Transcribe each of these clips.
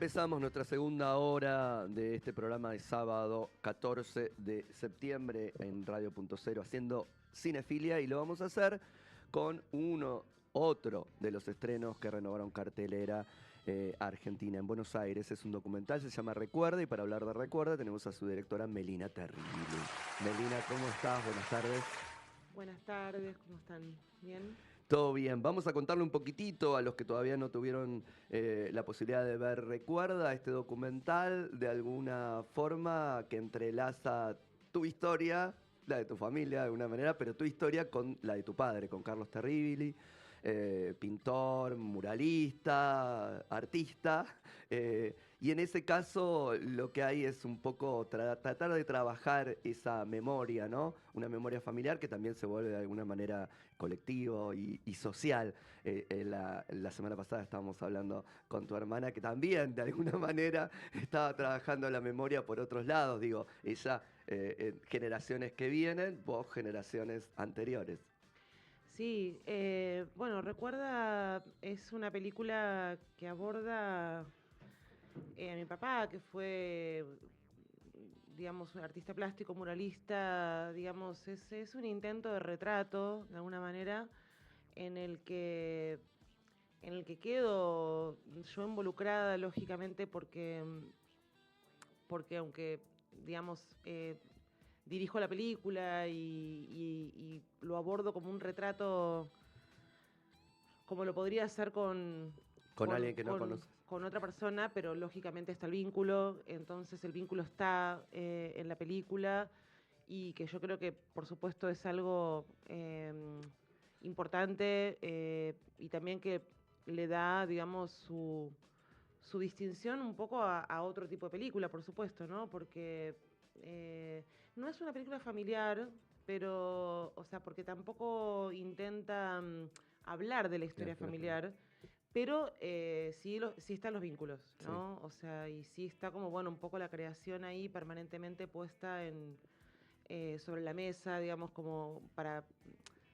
empezamos nuestra segunda hora de este programa de sábado 14 de septiembre en Radio Punto Cero haciendo cinefilia y lo vamos a hacer con otro de los estrenos que renovaron cartelera Argentina en Buenos Aires. Es un documental, se llama Recuerda, y para hablar de Recuerda tenemos a su directora Melina Terribili. Melina, ¿cómo estás? Buenas tardes. Buenas tardes, ¿cómo están? ¿Bien? Todo bien, vamos a contarle un poquitito a los que todavía no tuvieron la posibilidad de ver Recuerda, este documental, de alguna forma que entrelaza tu historia, la de tu familia de alguna manera, pero tu historia con la de tu padre, con Carlos Terribili, pintor, muralista, artista, y en ese caso lo que hay es un poco tratar de trabajar esa memoria, ¿no? Una memoria familiar que también se vuelve de alguna manera colectivo y social. La semana pasada estábamos hablando con tu hermana que también de alguna manera estaba trabajando la memoria por otros lados, digo, ella generaciones que vienen, vos generaciones anteriores. Sí, bueno, Recuerda es una película que aborda a mi papá, que fue, digamos, un artista plástico, muralista, digamos, es un intento de retrato, de alguna manera, en el que, en el que quedo yo involucrada, lógicamente, porque aunque, digamos, dirijo la película y lo abordo como un retrato, como lo podría hacer Con alguien que no conoces. con otra persona, pero lógicamente está el vínculo, entonces el vínculo está en la película y que yo creo que por supuesto es algo importante y también que le da, digamos, su distinción un poco a otro tipo de película, por supuesto, ¿no? Porque no es una película familiar, pero, o sea, porque tampoco intenta hablar de la historia familiar, pero sí están los vínculos, ¿no? Sí. O sea, y sí está como, bueno, un poco la creación ahí permanentemente puesta sobre la mesa, digamos, como para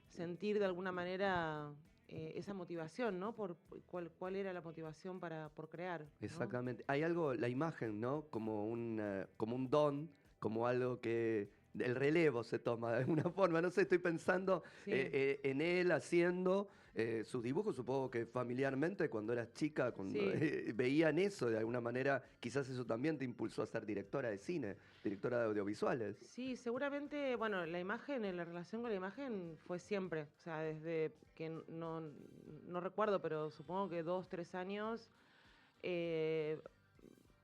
sentir de alguna manera esa motivación, ¿no? ¿Cuál era la motivación por crear? ¿No? Exactamente. Hay algo, la imagen, ¿no? Como un don, como algo que el relevo se toma de alguna forma. No sé, estoy pensando Sí. En él haciendo sus dibujos, supongo que familiarmente, cuando eras chica, cuando Sí. veían eso de alguna manera, quizás eso también te impulsó a ser directora de cine, directora de audiovisuales. Sí, seguramente, bueno, la relación con la imagen fue siempre, o sea, desde que no recuerdo, pero supongo que 2, 3 años, eh,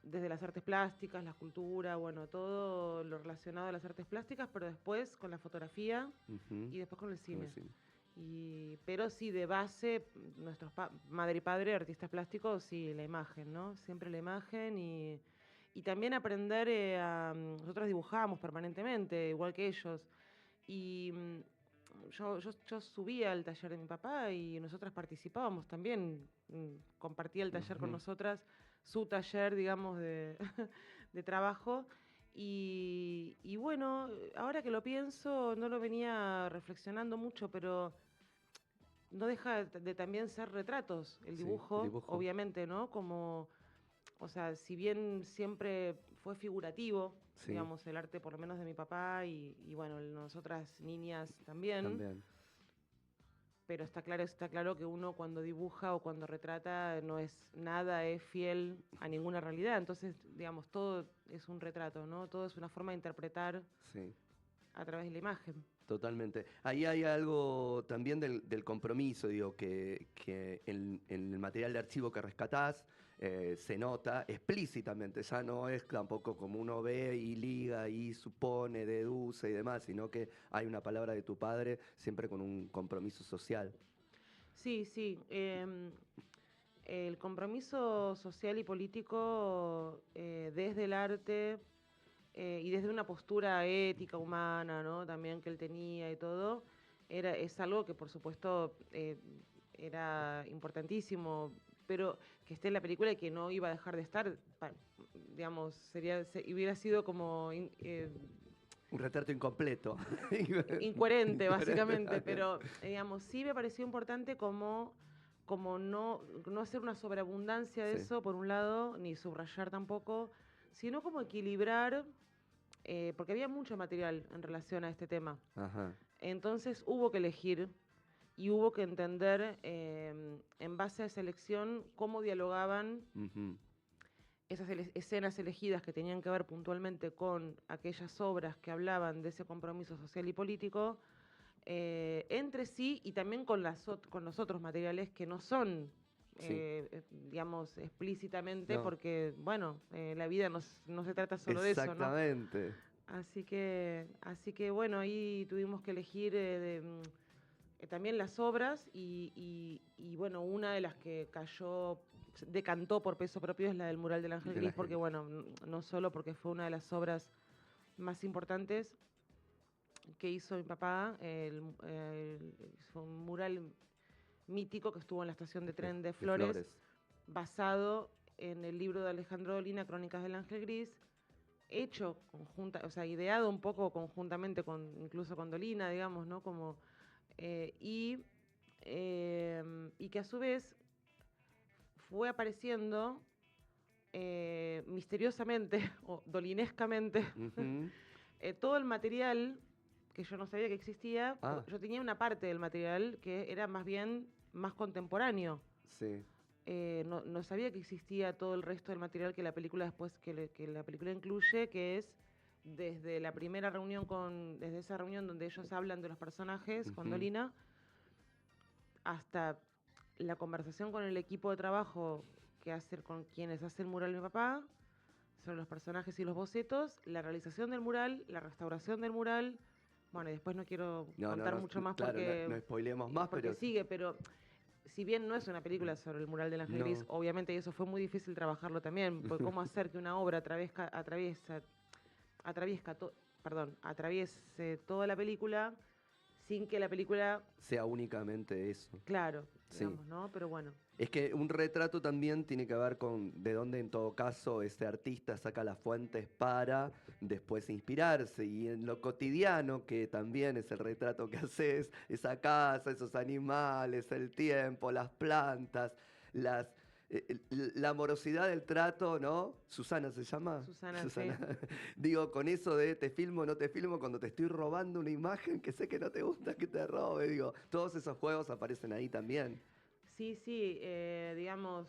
desde las artes plásticas, la escultura, bueno, todo lo relacionado a las artes plásticas, pero después con la fotografía y después con el cine. Pero sí, de base, madre y padre, artistas plásticos, sí, la imagen, ¿no? Siempre la imagen y también aprender nosotros dibujamos permanentemente, igual que ellos. Y yo subía al taller de mi papá y nosotras participábamos también. Compartía el taller con nosotras, su taller, digamos, de trabajo. Y bueno, ahora que lo pienso, no lo venía reflexionando mucho, pero no deja de también ser retratos, el dibujo, dibujo. Obviamente, ¿no? Como, o sea, si bien siempre fue figurativo, digamos, el arte por lo menos de mi papá y bueno, nosotras niñas también. Pero está claro que uno cuando dibuja o cuando retrata nada es fiel a ninguna realidad. Entonces, digamos, todo es un retrato, ¿no? Todo es una forma de interpretar a través de la imagen. Totalmente. Ahí hay algo también del compromiso, digo, que en el material de archivo que rescatás se nota explícitamente, ya no es tampoco como uno ve y liga y supone, deduce y demás, sino que hay una palabra de tu padre siempre con un compromiso social. Sí, sí. El compromiso social y político desde el arte y desde una postura ética, humana, ¿no? También que él tenía y todo, es algo que por supuesto era importantísimo, pero que esté en la película y que no iba a dejar de estar, digamos, hubiera sido como un retrato incompleto. Incoherente, básicamente, pero digamos, sí me pareció importante como como no hacer una sobreabundancia de Sí. eso, por un lado, ni subrayar tampoco, sino como equilibrar, porque había mucho material en relación a este tema. Ajá. Entonces hubo que elegir y hubo que entender, en base a esa elección, cómo dialogaban Ujú. esas escenas elegidas que tenían que ver puntualmente con aquellas obras que hablaban de ese compromiso social y político, entre sí y también con con los otros materiales que no son, Sí. digamos, explícitamente, No. porque, bueno, la vida no se trata solo de eso, ¿no? Exactamente. Así que bueno, ahí tuvimos que elegir también las obras y, bueno, una de las que decantó por peso propio es la del mural del Ángel Del Gris, Ángel porque Gris. bueno, no solo porque fue una de las obras más importantes que hizo mi papá, fue un mural mítico que estuvo en la estación de tren de De Flores, Flores. basado en el libro de Alejandro Dolina, Crónicas del Ángel Gris, hecho o sea, ideado un poco conjuntamente incluso con Dolina, digamos, ¿no? Como, eh, y, y que a su vez fue apareciendo misteriosamente o dolinescamente Ujú. todo el material que yo no sabía que existía, Ah, yo tenía una parte del material que era más bien más contemporáneo. sí. No sabía que existía todo el resto del material que la película después que la película incluye, que es desde la primera reunión desde esa reunión donde ellos hablan de los personajes con Ujú. Dolina, hasta la conversación con el equipo de trabajo con quienes hace el mural de mi papá, sobre los personajes y los bocetos, la realización del mural, la restauración del mural. Bueno, y después no quiero No, no, contar no, mucho más claro, no spoilemos más, porque pero sigue, pero si bien no es una película sobre el mural del Ángel Gris, no. obviamente eso fue muy difícil trabajarlo también, porque cómo hacer que una obra atraviesa, atraviese toda la película sin que la película, Sea únicamente eso. claro, Sí. digamos, ¿no? Pero bueno, Es que un retrato también tiene que ver con de dónde en todo caso ese artista saca las fuentes para después inspirarse. Y en lo cotidiano, que también es el retrato que haces, esa casa, esos animales, el tiempo, las plantas, las, la amorosidad del trato, ¿no? Susana se llama. Susana, sí. Susana. Digo, con eso de te filmo, no te filmo, cuando te estoy robando una imagen que sé que no te gusta que te robe, digo, todos esos juegos aparecen ahí también. Sí, sí, digamos,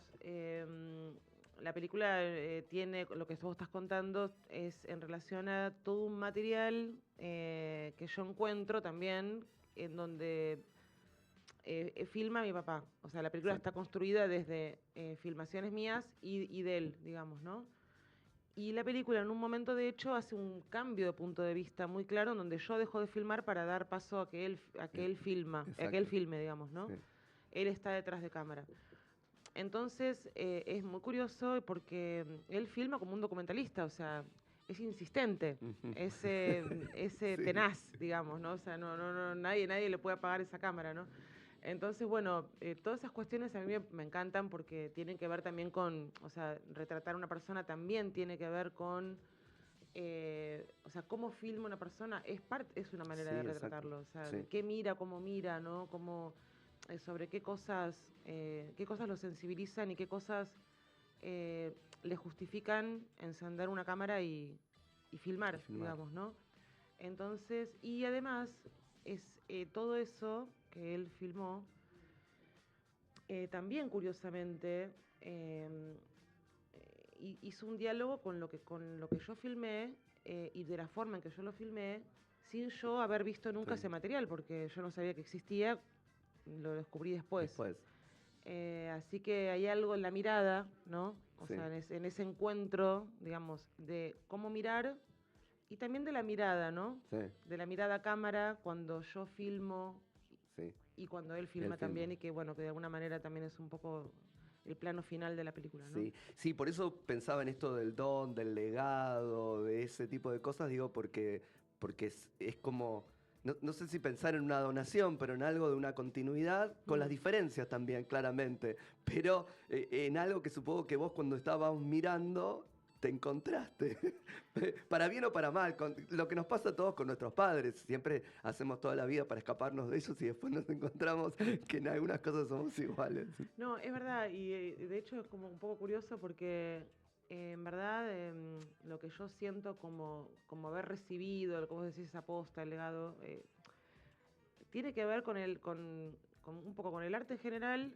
la película tiene, lo que vos estás contando es en relación a todo un material que yo encuentro también en donde filma mi papá. O sea, la película Sí. está construida desde filmaciones mías y de él, digamos, ¿no? Y la película en un momento, de hecho, hace un cambio de punto de vista muy claro en donde yo dejo de filmar para dar paso a que él Exacto. filme, digamos, ¿no? Sí. Él está detrás de cámara. Entonces, es muy curioso porque él filma como un documentalista, o sea, es insistente, Ujú. ese Sí. tenaz, digamos, ¿no? O sea, nadie le puede apagar esa cámara, ¿no? Entonces, bueno, todas esas cuestiones a mí me encantan porque tienen que ver también o sea, retratar a una persona también tiene que ver con, o sea, cómo filma una persona es una manera Sí, de exacto. retratarlo, o sea, Sí. qué mira, cómo mira, ¿no? Sobre qué cosas lo sensibilizan y qué cosas le justifican encender una cámara y Y filmar, filmar. digamos, ¿no? Entonces, y además, todo eso que él filmó, también curiosamente, hizo un diálogo con lo que yo filmé y de la forma en que yo lo filmé, sin yo haber visto nunca Sí. ese material, porque yo no sabía que existía, lo descubrí después. Después. Así que hay algo en la mirada, ¿no? O Sí. sea, en ese encuentro, digamos, de cómo mirar y también de la mirada, ¿no? Sí. De la mirada a cámara cuando yo filmo Sí. y cuando él El filma filma. también y que, bueno, que de alguna manera también es un poco el plano final de la película, ¿no? Sí. Sí, por eso pensaba en esto del don, del legado, de ese tipo de cosas, digo, porque es como. No, no sé si pensar en una donación, pero en algo de una continuidad, con las Mm. diferencias también, claramente. Pero en algo que supongo que vos cuando estabas mirando te encontraste. Para bien o para mal, con lo que nos pasa a todos con nuestros padres. Siempre hacemos toda la vida para escaparnos de ellos y después nos encontramos que en algunas cosas somos iguales. No, es verdad, y de hecho es como un poco curioso porque en verdad lo que yo siento como haber recibido, como decís, esa posta, el legado, tiene que ver con un poco con el arte en general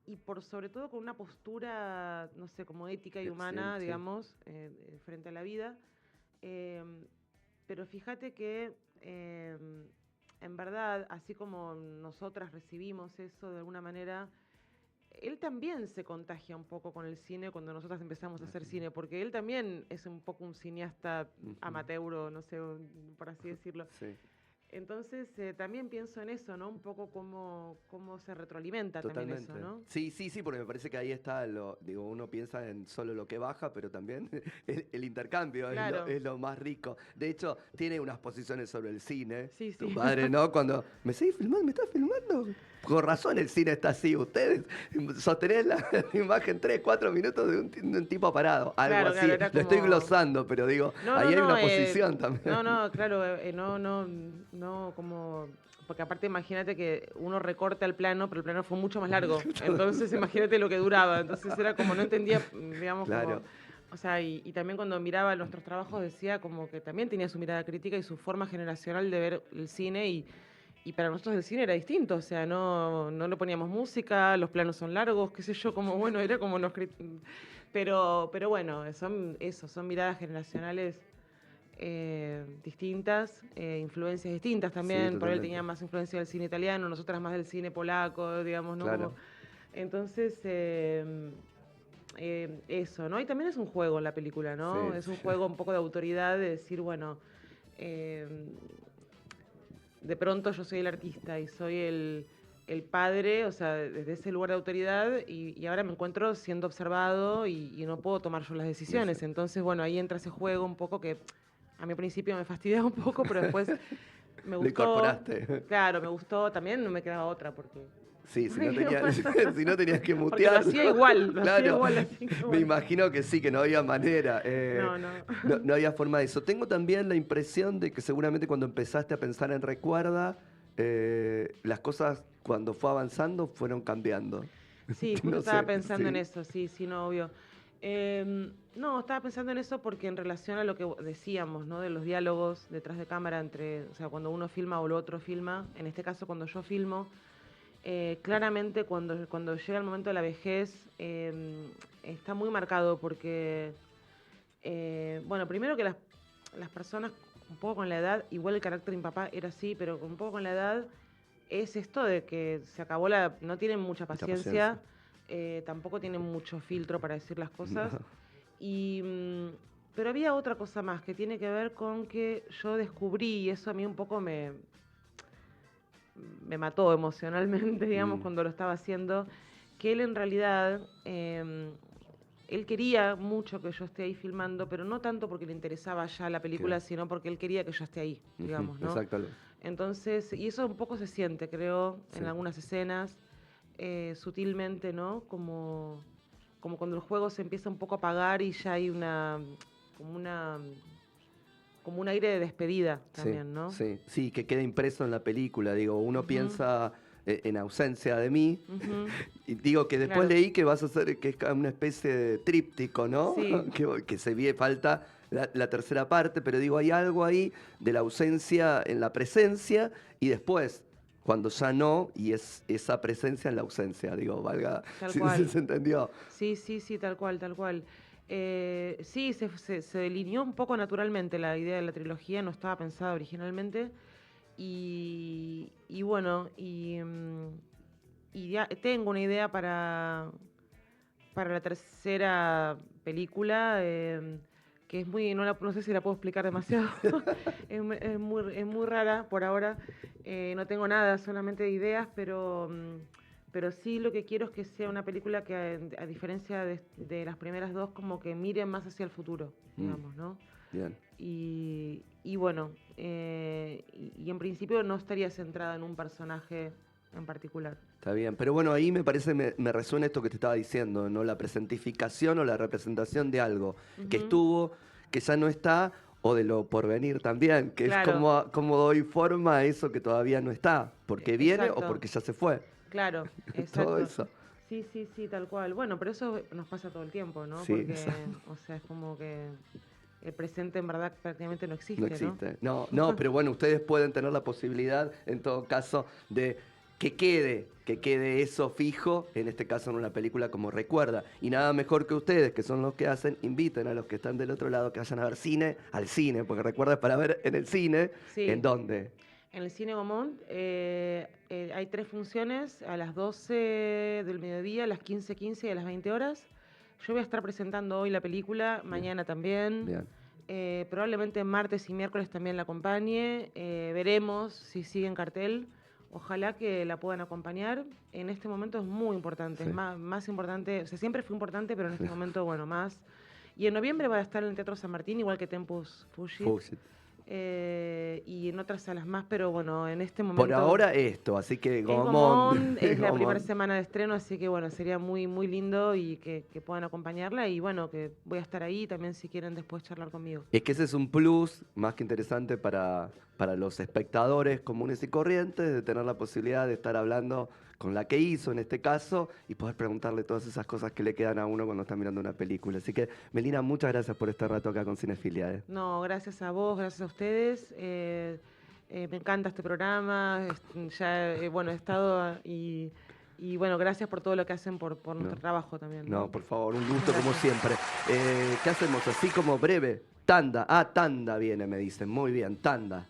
y por sobre todo con una postura, no sé, como ética y humana, Sí. digamos, frente a la vida. Eh, pero fíjate que en verdad, así como nosotras recibimos eso de alguna manera, él también se contagia un poco con el cine cuando nosotras empezamos a hacer cine, porque él también es un poco un cineasta amateur, o no sé, por así decirlo. Sí. Entonces, también pienso en eso, ¿no? Un poco cómo se retroalimenta también Totalmente. eso, ¿no? Sí, porque me parece que ahí está, digo, uno piensa en solo lo que baja, pero también el intercambio Claro. es lo más rico. De hecho, tiene unas posiciones sobre el cine. Sí, Tu sí. padre, ¿no? Cuando, ¿me seguís filmando? ¿Me estás filmando? Con razón el cine está así. Ustedes sostenés la imagen 3, 4 minutos de un tipo parado. Algo Claro, así. claro, era Lo estoy como... glosando, pero digo, No, ahí hay no, una posición también. no, claro, no, como... Porque aparte imagínate que uno recorta el plano, pero el plano fue mucho más largo. Entonces imagínate lo que duraba. Entonces era como, no entendía, digamos, Claro. como... O sea, y también cuando miraba nuestros trabajos decía como que también tenía su mirada crítica y su forma generacional de ver el cine y para nosotros el cine era distinto, o sea, no le poníamos música, los planos son largos, qué sé yo, como bueno, era como pero bueno, son miradas generacionales distintas, influencias distintas también, Sí, por él totalmente. tenía más influencia del cine italiano, nosotras más del cine polaco, digamos, ¿no? Claro. Entonces, eso, ¿no? Y también es un juego la película, ¿no? Sí, Es un sí. juego un poco de autoridad de decir, bueno, eh, de pronto yo soy el artista y soy el padre, o sea, desde ese lugar de autoridad, y ahora me encuentro siendo observado y no puedo tomar yo las decisiones. Exacto. Entonces, bueno, ahí entra ese juego un poco que a mí al principio me fastidiaba un poco, pero después me Lo gustó. incorporaste. Claro, me gustó, también no me quedaba otra porque... Sí, si no tenías que Porque lo mutear. hacía igual, Claro, así que me bueno. imagino que sí, que no había manera. No. No había forma de eso. Tengo también la impresión de que seguramente cuando empezaste a pensar en Recuerda, las cosas cuando fue avanzando fueron cambiando. Sí, justo No estaba sé, pensando en sí. eso, sí, no, obvio. No, estaba pensando en eso porque en relación a lo que decíamos, ¿no? De los diálogos detrás de cámara entre, o sea, cuando uno filma o el otro filma, en este caso cuando yo filmo, claramente cuando llega el momento de la vejez, está muy marcado porque, bueno, primero que las personas un poco con la edad, igual el carácter de mi papá era así, pero un poco con la edad, es esto de que se acabó no tienen mucha Mucha paciencia, tampoco tienen mucho filtro para decir las cosas. No. Y, pero había otra cosa más que tiene que ver con que yo descubrí, y eso a mí un poco me mató emocionalmente, digamos, Mm, cuando lo estaba haciendo, que él en realidad, él quería mucho que yo esté ahí filmando, pero no tanto porque le interesaba ya la película, claro. sino porque él quería que yo esté ahí, digamos, ¿no? Exacto. Entonces, y eso un poco se siente, creo, en Sí. algunas escenas, sutilmente, ¿no? Como cuando el juego se empieza un poco a apagar y ya hay como una, como un aire de despedida Sí, también, ¿no? sí, que queda impreso en la película. Digo, uno Ujú, piensa en ausencia de mí, ujú, y digo que después claro, leí que vas a hacer, que es una especie de tríptico, ¿no? sí, Que se ve, falta la tercera parte, pero digo, hay algo ahí de la ausencia en la presencia y después, cuando ya no, y es esa presencia en la ausencia, digo, valga, tal si cual. se entendió. Sí, tal cual, tal cual. Sí, se delineó un poco naturalmente la idea de la trilogía, no estaba pensada originalmente. Y bueno, y ya tengo una idea para la tercera película, que es muy, no sé si la puedo explicar demasiado, es muy rara por ahora, no tengo nada, solamente ideas, pero sí lo que quiero es que sea una película que a diferencia de las primeras dos, como que mire más hacia el futuro, Mm, digamos, ¿no? bien, Y bueno, y en principio no estaría centrada en un personaje en particular. Está bien, pero bueno, ahí me parece, me resuena esto que te estaba diciendo, ¿no? La presentificación o la representación de algo que estuvo, que ya no está, o de lo por venir también, que es Claro. como doy forma a eso que todavía no está, porque viene o Exacto. porque ya se fue. Claro, Todo exacto. eso. Sí, sí, sí, tal cual. Bueno, pero eso nos pasa todo el tiempo, ¿no? Sí, Porque, exacto. o sea, es como que el presente en verdad prácticamente no existe, No existe. No, pero bueno, ustedes pueden tener la posibilidad, en todo caso, de que quede eso fijo, en este caso en una película como Recuerda. Y nada mejor que ustedes, que son los que hacen, inviten a los que están del otro lado que vayan a ver cine, al cine, porque Recuerda es para ver en el cine. Sí. ¿En dónde? En el Cine Gaumont hay 3 funciones, a las 12 del mediodía, a las 15:15 y a las 20 horas. Yo voy a estar presentando hoy la película, mañana también. Bien. Probablemente martes y miércoles también la acompañe. Veremos si sigue en cartel. Ojalá que la puedan acompañar. En este momento es muy importante, Sí. es más importante, o sea, siempre fue importante, pero en este momento, bueno, más. Y en noviembre va a estar en el Teatro San Martín, igual que Tempus Fugit. Y en otras salas más, pero bueno, en este momento... Por ahora esto, así que Es Gaumont. Gaumont, es la Gaumont. primera semana de estreno, así que bueno, sería muy, muy lindo y que puedan acompañarla. Y bueno, que voy a estar ahí también si quieren después charlar conmigo. Es que ese es un plus más que interesante para los espectadores comunes y corrientes, de tener la posibilidad de estar hablando con la que hizo en este caso y poder preguntarle todas esas cosas que le quedan a uno cuando está mirando una película. Así que, Melina, muchas gracias por este rato acá con Cinefilia. No, gracias a vos, gracias a ustedes. Me encanta este programa. Ya, bueno, he estado y bueno, gracias por todo lo que hacen por nuestro trabajo también. No, por favor, un gusto Gracias. como siempre. ¿Qué hacemos? Así como breve. Tanda. Ah, tanda viene, me dicen. Muy bien, tanda.